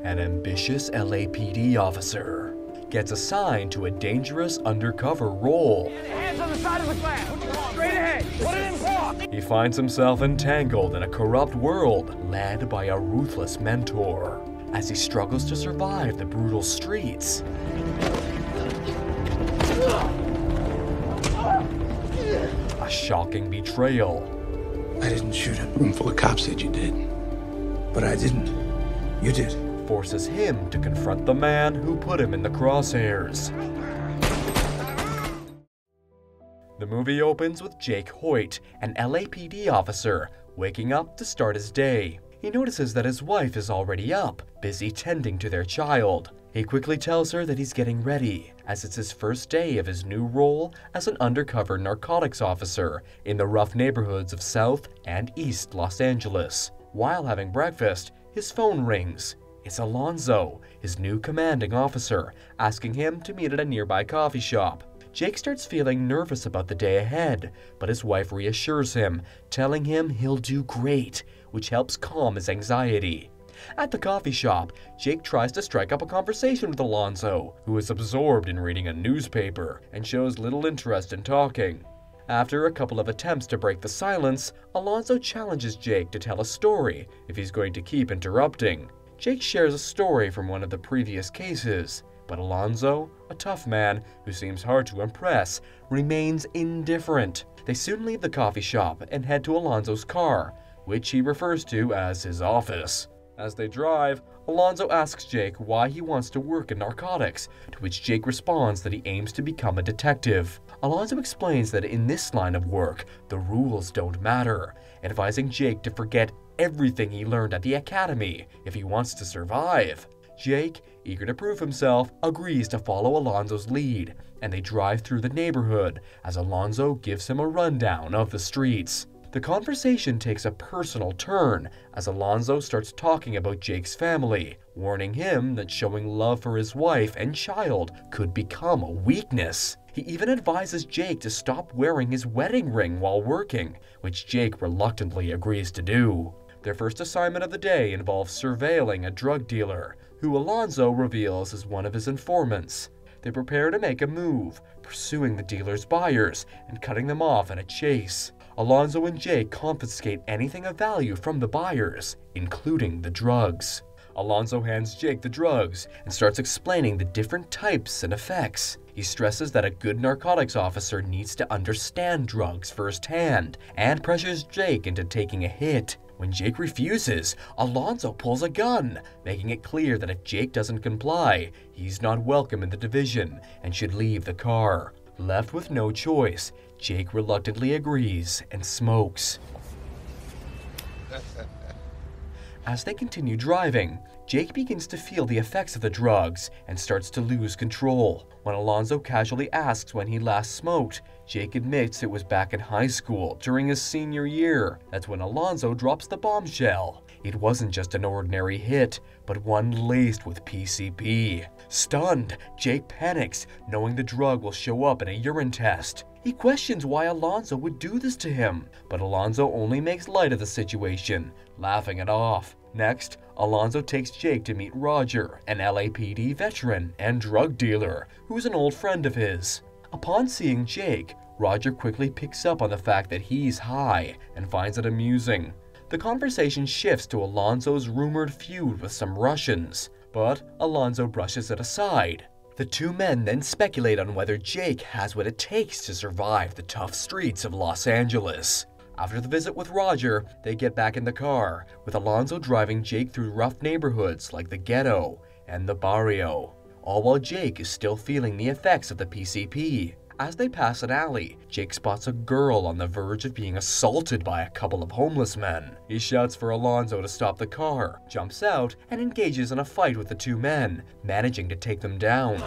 An ambitious LAPD officer gets assigned to a dangerous undercover role. Hands on the side of the glass. Straight ahead. Put it in park. He finds himself entangled in a corrupt world led by a ruthless mentor as he struggles to survive the brutal streets. A shocking betrayal. I didn't shoot a room full of cops said you did. But I didn't. You did. Forces him to confront the man who put him in the crosshairs. The movie opens with Jake Hoyt, an LAPD officer, waking up to start his day. He notices that his wife is already up, busy tending to their child. He quickly tells her that he's getting ready, as it's his first day of his new role as an undercover narcotics officer in the rough neighborhoods of South and East Los Angeles. While having breakfast, his phone rings. It's Alonzo, his new commanding officer, asking him to meet at a nearby coffee shop. Jake starts feeling nervous about the day ahead, but his wife reassures him, telling him he'll do great, which helps calm his anxiety. At the coffee shop, Jake tries to strike up a conversation with Alonzo, who is absorbed in reading a newspaper and shows little interest in talking. After a couple of attempts to break the silence, Alonzo challenges Jake to tell a story if he's going to keep interrupting. Jake shares a story from one of the previous cases, but Alonzo, a tough man who seems hard to impress, remains indifferent. They soon leave the coffee shop and head to Alonzo's car, which he refers to as his office. As they drive, Alonzo asks Jake why he wants to work in narcotics, to which Jake responds that he aims to become a detective. Alonzo explains that in this line of work, the rules don't matter, advising Jake to forget everything he learned at the academy if he wants to survive. Jake, eager to prove himself, agrees to follow Alonzo's lead, and they drive through the neighborhood as Alonzo gives him a rundown of the streets. The conversation takes a personal turn as Alonzo starts talking about Jake's family, warning him that showing love for his wife and child could become a weakness. He even advises Jake to stop wearing his wedding ring while working, which Jake reluctantly agrees to do. Their first assignment of the day involves surveilling a drug dealer, who Alonzo reveals is one of his informants. They prepare to make a move, pursuing the dealer's buyers and cutting them off in a chase. Alonzo and Jake confiscate anything of value from the buyers, including the drugs. Alonzo hands Jake the drugs and starts explaining the different types and effects. He stresses that a good narcotics officer needs to understand drugs firsthand and pressures Jake into taking a hit. When Jake refuses, Alonzo pulls a gun, making it clear that if Jake doesn't comply, he's not welcome in the division and should leave the car. Left with no choice, Jake reluctantly agrees and smokes. As they continue driving, Jake begins to feel the effects of the drugs and starts to lose control. When Alonzo casually asks when he last smoked, Jake admits it was back in high school during his senior year. That's when Alonzo drops the bombshell. It wasn't just an ordinary hit, but one laced with PCP. Stunned, Jake panics, knowing the drug will show up in a urine test. He questions why Alonzo would do this to him, but Alonzo only makes light of the situation, laughing it off. Next, Alonzo takes Jake to meet Roger, an LAPD veteran and drug dealer, who's an old friend of his. Upon seeing Jake, Roger quickly picks up on the fact that he's high and finds it amusing. The conversation shifts to Alonzo's rumored feud with some Russians, but Alonzo brushes it aside. The two men then speculate on whether Jake has what it takes to survive the tough streets of Los Angeles. After the visit with Roger, they get back in the car, with Alonzo driving Jake through rough neighborhoods like the Ghetto and the Barrio, all while Jake is still feeling the effects of the PCP. As they pass an alley, Jake spots a girl on the verge of being assaulted by a couple of homeless men. He shouts for Alonzo to stop the car, jumps out, and engages in a fight with the two men, managing to take them down.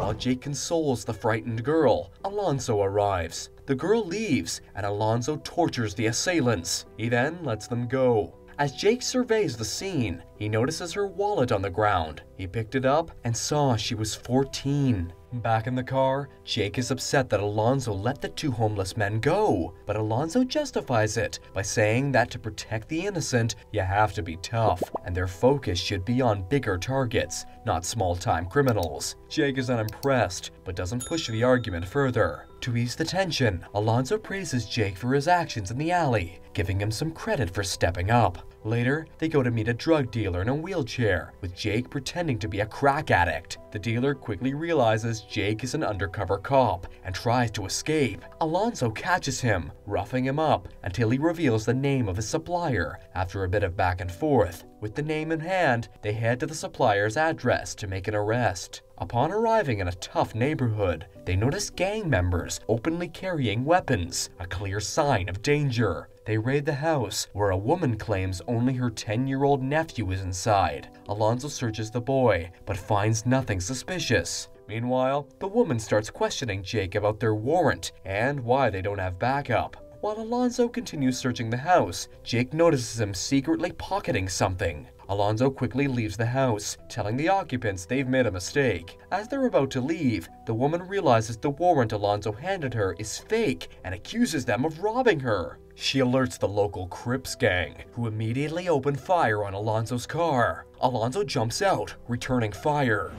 While Jake consoles the frightened girl, Alonzo arrives. The girl leaves, and Alonzo tortures the assailants. He then lets them go. As Jake surveys the scene, he notices her wallet on the ground. He picked it up and saw she was 14. Back in the car, Jake is upset that Alonzo let the two homeless men go, but Alonzo justifies it by saying that to protect the innocent, you have to be tough, and their focus should be on bigger targets, not small-time criminals. Jake is unimpressed, but doesn't push the argument further. To ease the tension, Alonzo praises Jake for his actions in the alley, giving him some credit for stepping up. Later, they go to meet a drug dealer in a wheelchair, with Jake pretending to be a crack addict. The dealer quickly realizes Jake is an undercover cop and tries to escape. Alonzo catches him, roughing him up until he reveals the name of his supplier after a bit of back and forth. With the name in hand, they head to the supplier's address to make an arrest. Upon arriving in a tough neighborhood, they notice gang members openly carrying weapons, a clear sign of danger. They raid the house, where a woman claims only her 10-year-old nephew is inside. Alonzo searches the boy, but finds nothing suspicious. Meanwhile, the woman starts questioning Jake about their warrant and why they don't have backup. While Alonzo continues searching the house, Jake notices him secretly pocketing something. Alonzo quickly leaves the house, telling the occupants they've made a mistake. As they're about to leave, the woman realizes the warrant Alonzo handed her is fake and accuses them of robbing her. She alerts the local Crips gang, who immediately open fire on Alonzo's car. Alonzo jumps out, returning fire.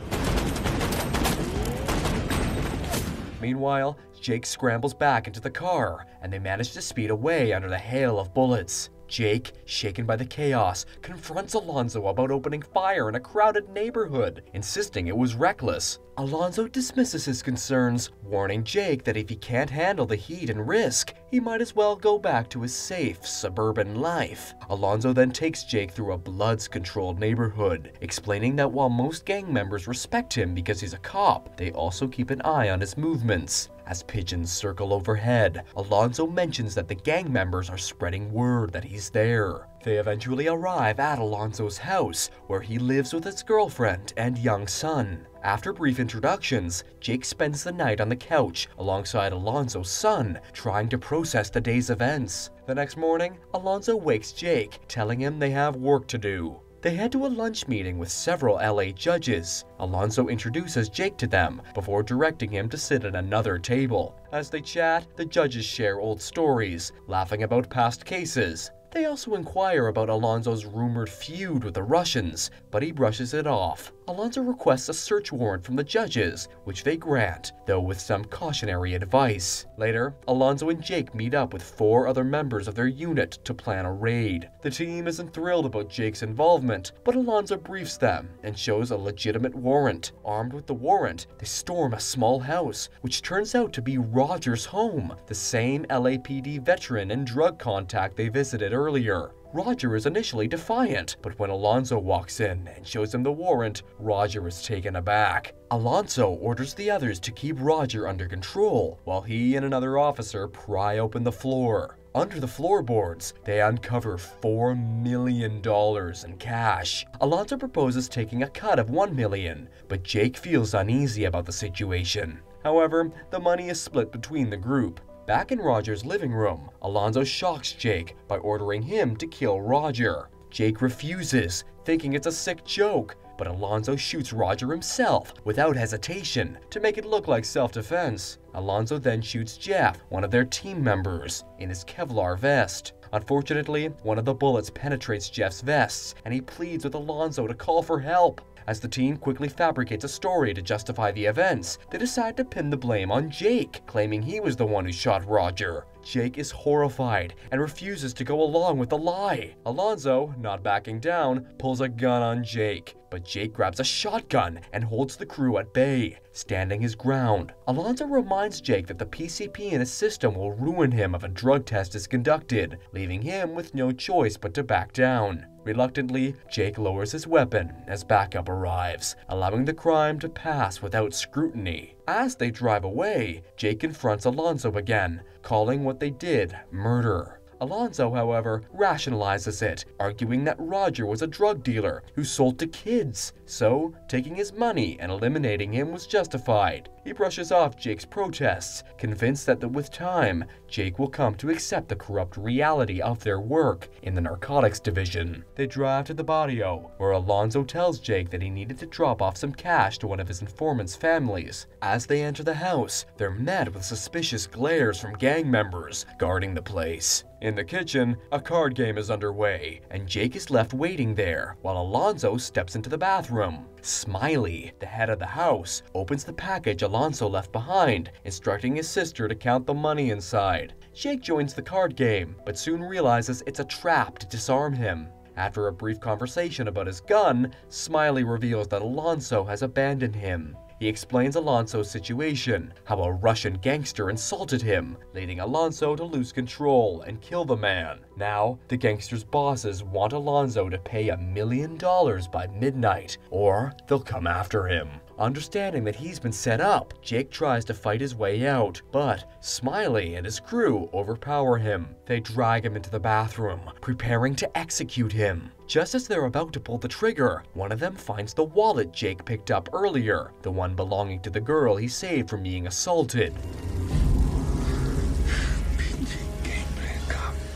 Meanwhile, Jake scrambles back into the car, and they manage to speed away under the hail of bullets. Jake, shaken by the chaos, confronts Alonzo about opening fire in a crowded neighborhood, insisting it was reckless. Alonzo dismisses his concerns, warning Jake that if he can't handle the heat and risk, he might as well go back to his safe, suburban life. Alonzo then takes Jake through a Bloods-controlled neighborhood, explaining that while most gang members respect him because he's a cop, they also keep an eye on his movements. As pigeons circle overhead, Alonzo mentions that the gang members are spreading word that he's there. They eventually arrive at Alonzo's house, where he lives with his girlfriend and young son. After brief introductions, Jake spends the night on the couch alongside Alonzo's son, trying to process the day's events. The next morning, Alonzo wakes Jake, telling him they have work to do. They head to a lunch meeting with several LA judges. Alonzo introduces Jake to them before directing him to sit at another table. As they chat, the judges share old stories, laughing about past cases. They also inquire about Alonzo's rumored feud with the Russians, but he brushes it off. Alonzo requests a search warrant from the judges, which they grant, though with some cautionary advice. Later, Alonzo and Jake meet up with 4 other members of their unit to plan a raid. The team isn't thrilled about Jake's involvement, but Alonzo briefs them and shows a legitimate warrant. Armed with the warrant, they storm a small house, which turns out to be Roger's home, the same LAPD veteran and drug contact they visited earlier. Roger is initially defiant, but when Alonzo walks in and shows him the warrant, Roger is taken aback. Alonzo orders the others to keep Roger under control, while he and another officer pry open the floor. Under the floorboards, they uncover $4 million in cash. Alonzo proposes taking a cut of $1 million, but Jake feels uneasy about the situation. However, the money is split between the group. Back in Roger's living room, Alonzo shocks Jake by ordering him to kill Roger. Jake refuses, thinking it's a sick joke, but Alonzo shoots Roger himself without hesitation to make it look like self-defense. Alonzo then shoots Jeff, one of their team members, in his Kevlar vest. Unfortunately, one of the bullets penetrates Jeff's vest, and he pleads with Alonzo to call for help. As the team quickly fabricates a story to justify the events, they decide to pin the blame on Jake, claiming he was the one who shot Roger. Jake is horrified and refuses to go along with the lie. Alonzo, not backing down, pulls a gun on Jake, but Jake grabs a shotgun and holds the crew at bay, standing his ground. Alonzo reminds Jake that the PCP in his system will ruin him if a drug test is conducted, leaving him with no choice but to back down. Reluctantly, Jake lowers his weapon as backup arrives, allowing the crime to pass without scrutiny. As they drive away, Jake confronts Alonzo again, calling what they did murder. Alonzo, however, rationalizes it, arguing that Roger was a drug dealer who sold to kids, so taking his money and eliminating him was justified. He brushes off Jake's protests, convinced that with time, Jake will come to accept the corrupt reality of their work in the narcotics division. They drive to the barrio, where Alonzo tells Jake that he needed to drop off some cash to one of his informant's families. As they enter the house, they're met with suspicious glares from gang members guarding the place. In the kitchen, a card game is underway, and Jake is left waiting there while Alonzo steps into the bathroom. Smiley, the head of the house, opens the package Alonzo left behind, instructing his sister to count the money inside. Jake joins the card game, but soon realizes it's a trap to disarm him. After a brief conversation about his gun, Smiley reveals that Alonzo has abandoned him. He explains Alonzo's situation, how a Russian gangster insulted him, leading Alonzo to lose control and kill the man. Now, the gangster's bosses want Alonzo to pay $1 million by midnight, or they'll come after him. Understanding that he's been set up, Jake tries to fight his way out, but Smiley and his crew overpower him. They drag him into the bathroom, preparing to execute him. Just as they're about to pull the trigger, one of them finds the wallet Jake picked up earlier, the one belonging to the girl he saved from being assaulted.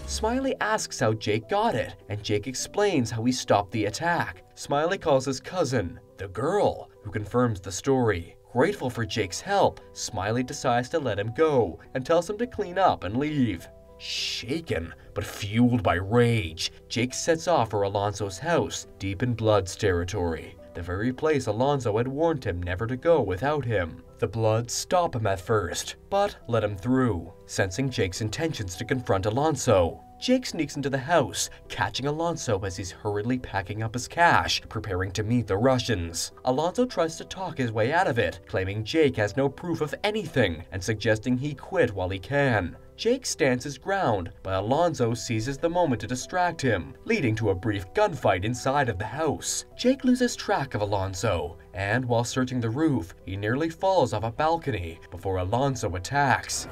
Smiley asks how Jake got it, and Jake explains how he stopped the attack. Smiley calls his cousin, the girl, who confirms the story. Grateful for Jake's help, Smiley decides to let him go and tells him to clean up and leave. Shaken, but fueled by rage, Jake sets off for Alonzo's house, deep in Blood's territory, the very place Alonzo had warned him never to go without him. The Bloods stop him at first, but let him through, sensing Jake's intentions to confront Alonzo. Jake sneaks into the house, catching Alonzo as he's hurriedly packing up his cash, preparing to meet the Russians. Alonzo tries to talk his way out of it, claiming Jake has no proof of anything and suggesting he quit while he can. Jake stands his ground, but Alonzo seizes the moment to distract him, leading to a brief gunfight inside of the house. Jake loses track of Alonzo, and while searching the roof, he nearly falls off a balcony before Alonzo attacks.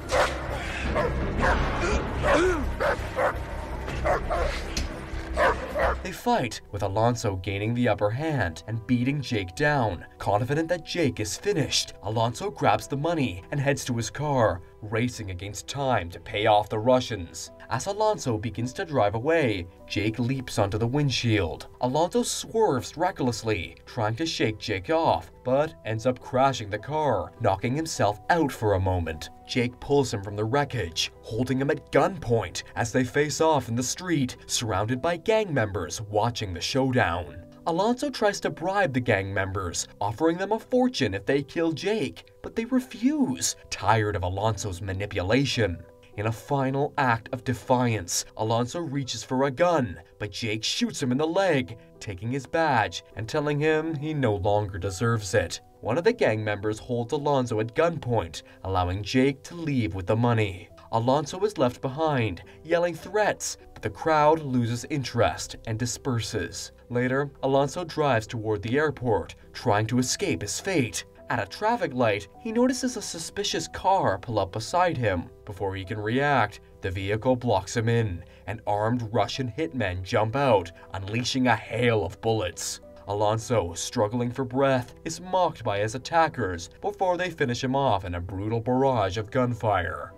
They fight, with Alonzo gaining the upper hand and beating Jake down. Confident that Jake is finished, Alonzo grabs the money and heads to his car, racing against time to pay off the Russians. As Alonzo begins to drive away, Jake leaps onto the windshield. Alonzo swerves recklessly, trying to shake Jake off, but ends up crashing the car, knocking himself out for a moment. Jake pulls him from the wreckage, holding him at gunpoint as they face off in the street, surrounded by gang members watching the showdown. Alonzo tries to bribe the gang members, offering them a fortune if they kill Jake, but they refuse, tired of Alonzo's manipulation. In a final act of defiance, Alonzo reaches for a gun, but Jake shoots him in the leg, taking his badge and telling him he no longer deserves it. One of the gang members holds Alonzo at gunpoint, allowing Jake to leave with the money. Alonzo is left behind, yelling threats, but the crowd loses interest and disperses. Later, Alonzo drives toward the airport, trying to escape his fate. At a traffic light, he notices a suspicious car pull up beside him. Before he can react, the vehicle blocks him in, and armed Russian hitmen jump out, unleashing a hail of bullets. Alonzo, struggling for breath, is mocked by his attackers before they finish him off in a brutal barrage of gunfire.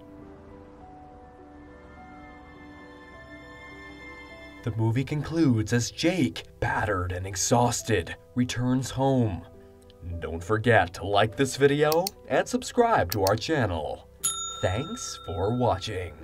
The movie concludes as Jake, battered and exhausted, returns home. Don't forget to like this video and subscribe to our channel. Thanks for watching.